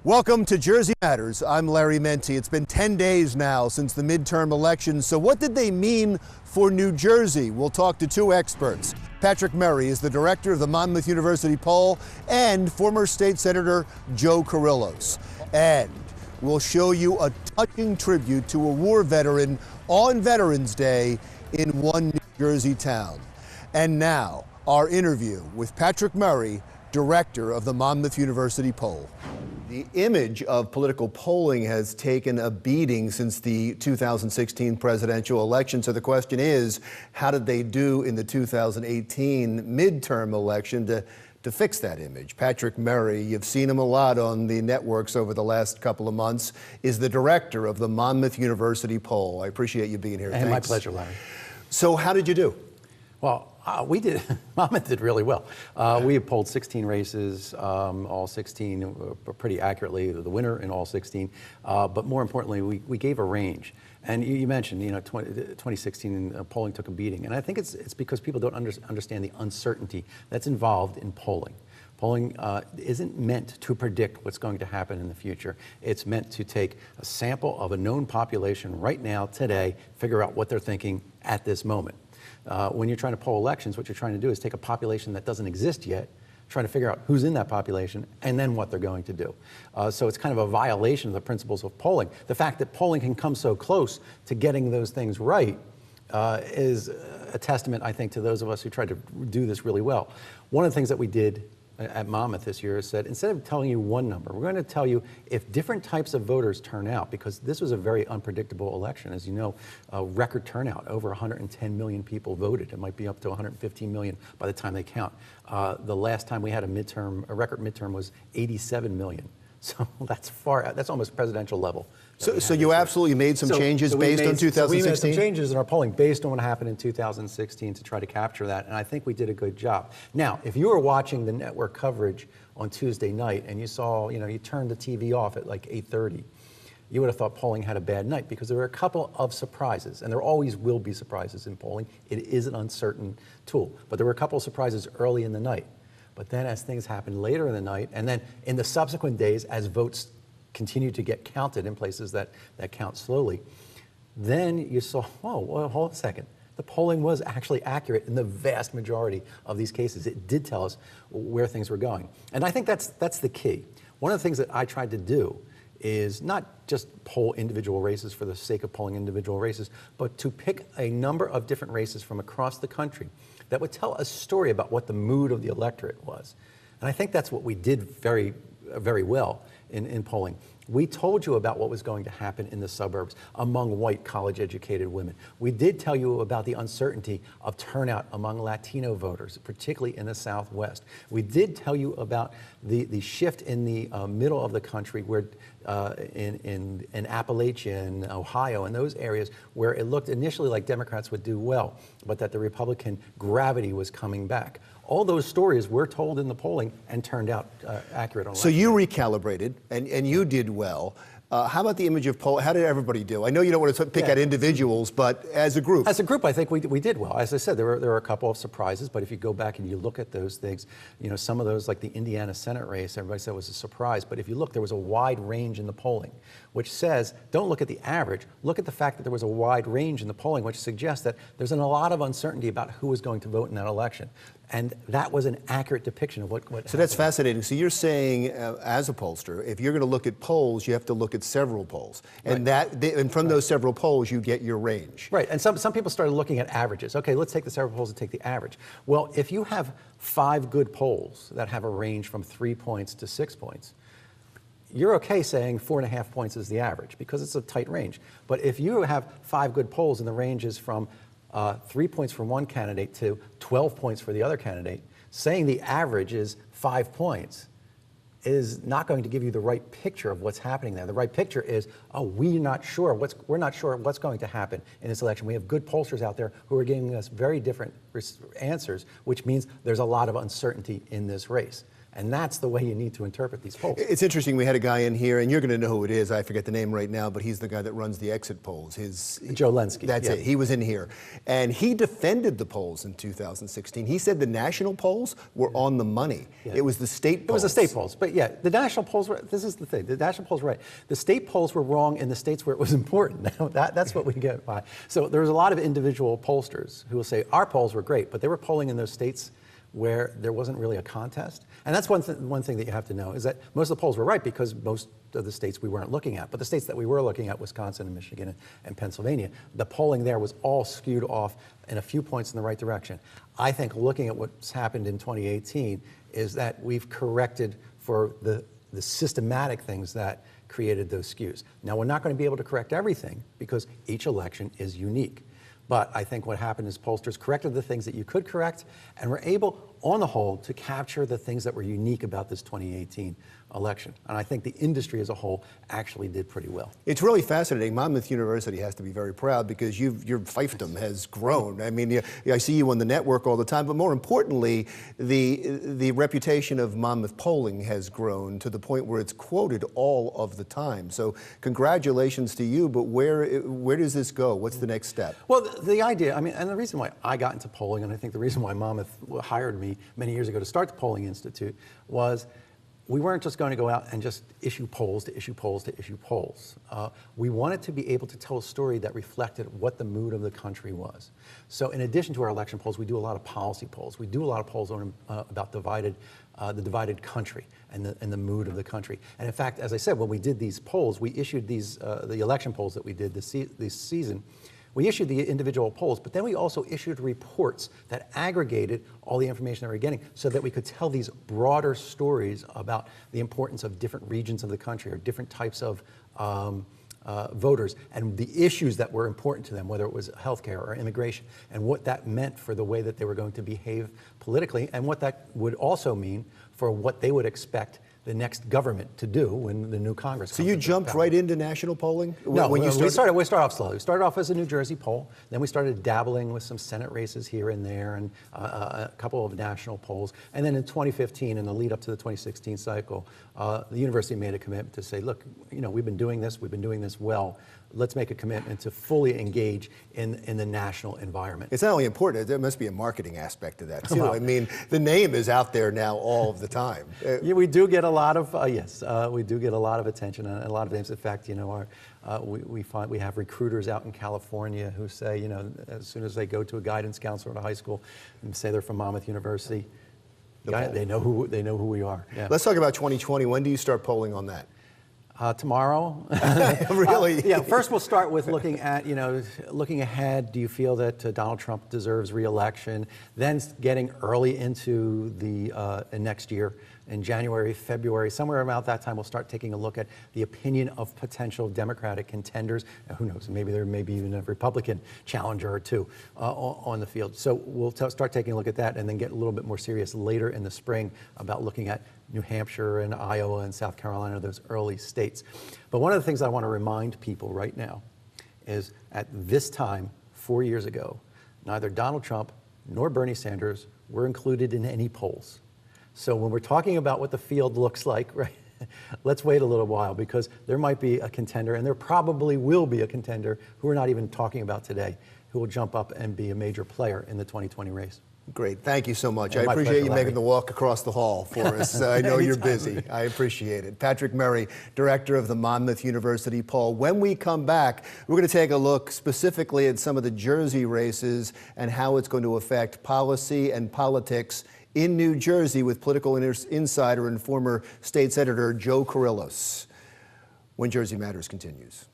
Welcome to Jersey Matters. I'm Larry Menti. It's been 10 days now since the midterm elections. So what did they mean for New Jersey? We'll talk to two experts. Patrick Murray is the director of the Monmouth University Poll and former state senator Joe Carrillos. And we'll show you a touching tribute to a war veteran on Veterans Day in one New Jersey town. And now, our interview with Patrick Murray, director of the Monmouth University Poll. The image of political polling has taken a beating since the 2016 presidential election. So the question is, how did they do in the 2018 midterm election to fix that image? Patrick Murray, you've seen him a lot on the networks over the last couple of months, is the director of the Monmouth University Poll. I appreciate you being here. And my pleasure, Larry. So how did you do? Well, Monmouth did really well. We have polled 16 races, all 16 pretty accurately, the winner in all 16. But more importantly, we gave a range. And you mentioned, 2016 polling took a beating. And I think it's because people don't understand the uncertainty that's involved in polling. Polling isn't meant to predict what's going to happen in the future. It's meant to take a sample of a known population right now, today, figure out what they're thinking at this moment. When you're trying to poll elections, what you're trying to do is take a population that doesn't exist yet, trying to figure out who's in that population, and then what they're going to do. So it's kind of a violation of the principles of polling. The fact that polling can come so close to getting those things right is a testament, I think, to those of us who tried to do this really well. One of the things that we did at Monmouth this year is said, instead of telling you one number, we're going to tell you if different types of voters turn out, because this was a very unpredictable election. As you know, record turnout, over 110 million people voted. It might be up to 115 million by the time they count. The last time we had a record midterm was 87 million. So that's almost presidential level. So you absolutely made some changes based on 2016? We made some changes in our polling based on what happened in 2016 to try to capture that, and I think we did a good job. Now, if you were watching the network coverage on Tuesday night and you saw, you turned the TV off at like 8:30, you would have thought polling had a bad night because there were a couple of surprises, and there always will be surprises in polling. It is an uncertain tool, but there were a couple of surprises early in the night. But then as things happened later in the night, and then in the subsequent days as votes continue to get counted in places that count slowly, then you saw, oh, well, hold a second. The polling was actually accurate in the vast majority of these cases. It did tell us where things were going. And I think that's the key. One of the things that I tried to do is not just poll individual races for the sake of polling individual races, but to pick a number of different races from across the country that would tell a story about what the mood of the electorate was. And I think that's what we did very, very well in polling. We told you about what was going to happen in the suburbs among white college-educated women. We did tell you about the uncertainty of turnout among Latino voters, particularly in the Southwest. We did tell you about the shift in the middle of the country, where in Appalachia and Ohio and those areas where it looked initially like Democrats would do well, but that the Republican gravity was coming back. All those stories were told in the polling and turned out accurate on election. So you recalibrated, and you did well. How about the image of poll? How did everybody do? I know you don't want to pick at individuals, but as a group. As a group, I think we did well. As I said, there were a couple of surprises, but if you go back and you look at those things, some of those, like the Indiana Senate race, everybody said was a surprise. But if you look, there was a wide range in the polling, which says, don't look at the average, look at the fact that there was a wide range in the polling, which suggests that there's a lot of uncertainty about who was going to vote in that election. And that was an accurate depiction of what happened. So that's fascinating. So you're saying, as a pollster, if you're going to look at polls, you have to look at several polls. And and from those several polls, you get your range. Right, and some people started looking at averages. Okay, let's take the several polls and take the average. Well, if you have 5 good polls that have a range from 3 points to 6 points, you're okay saying 4.5 points is the average because it's a tight range. But if you have 5 good polls and the range is from 3 points for one candidate to 12 points for the other candidate, saying the average is 5 points is not going to give you the right picture of what's happening there. The right picture is, we're not sure what's going to happen in this election. We have good pollsters out there who are giving us very different answers, which means there's a lot of uncertainty in this race. And that's the way you need to interpret these polls. It's interesting, we had a guy in here, and you're going to know who it is, I forget the name right now, but he's the guy that runs the exit polls. Joe Lenski. That's it, he was in here. And he defended the polls in 2016. He said the national polls were on the money. It was the state polls. It was the state polls, but yeah, the national polls were, this is the thing, the national polls were right. The state polls were wrong in the states where it was important. That's what we get by. So there's a lot of individual pollsters who will say, our polls were great, but they were polling in those states where there wasn't really a contest. And that's one thing that you have to know, is that most of the polls were right because most of the states we weren't looking at. But the states that we were looking at, Wisconsin and Michigan and Pennsylvania, the polling there was all skewed off in a few points in the right direction. I think looking at what's happened in 2018 is that we've corrected for the systematic things that created those skews. Now, we're not going to be able to correct everything because each election is unique. But I think what happened is pollsters corrected the things that you could correct and were able, on the whole, to capture the things that were unique about this 2018 election. And I think the industry as a whole actually did pretty well. It's really fascinating. Monmouth University has to be very proud because your fiefdom has grown. I mean, I see you on the network all the time, but more importantly, the reputation of Monmouth polling has grown to the point where it's quoted all of the time. So congratulations to you, but where does this go? What's the next step? Well, the idea, I mean, and the reason why I got into polling, and I think the reason why Monmouth hired me many years ago to start the Polling Institute, was we weren't just going to go out and just issue polls to issue polls to issue polls. We wanted to be able to tell a story that reflected what the mood of the country was. So in addition to our election polls, we do a lot of policy polls. We do a lot of polls on, about the divided country and the mood of the country. And in fact, as I said, when we did these polls, we issued these, the election polls that we did this season, we issued the individual polls, but then we also issued reports that aggregated all the information that we were getting so that we could tell these broader stories about the importance of different regions of the country or different types of voters and the issues that were important to them, whether it was healthcare or immigration, and what that meant for the way that they were going to behave politically, and what that would also mean for what they would expect the next government to do when the new Congress comes. So you jumped right into national polling? No, we started off slowly. We started off as a New Jersey poll, then we started dabbling with some Senate races here and there and a couple of national polls. And then in 2015, in the lead up to the 2016 cycle, the university made a commitment to say, look, you know, we've been doing this well. Let's make a commitment to fully engage in the national environment. It's not only important, there must be a marketing aspect to that too. I mean, the name is out there now all of the time. Yeah, we do get a lot of, we do get a lot of attention and a lot of names. In fact, you know, we have recruiters out in California who say, you know, as soon as they go to a guidance counselor at a high school and say they're from Monmouth University, they know who we are. Yeah. Let's talk about 2020. When do you start polling on that? Tomorrow. Really? Yeah, first we'll start with looking at, you know, looking ahead. Do you feel that Donald Trump deserves re-election? Then getting early into the next year, in January, February, somewhere around that time, we'll start taking a look at the opinion of potential Democratic contenders. Who knows, maybe there may be even a Republican challenger or two on the field. So we'll start taking a look at that and then get a little bit more serious later in the spring about looking at New Hampshire and Iowa and South Carolina, those early states. But one of the things I want to remind people right now is at this time, 4 years ago, neither Donald Trump nor Bernie Sanders were included in any polls. So when we're talking about what the field looks like, right, let's wait a little while because there might be a contender, and there probably will be a contender who we're not even talking about today, who will jump up and be a major player in the 2020 race. Great. Thank you so much. Yeah, I appreciate pleasure, you making the walk across the hall for us. I know you're busy. I appreciate it. Patrick Murray, director of the Monmouth University poll. When we come back, we're going to take a look specifically at some of the Jersey races and how it's going to affect policy and politics in New Jersey with political insider and former state's editor Joe Carrillos. When Jersey Matters continues.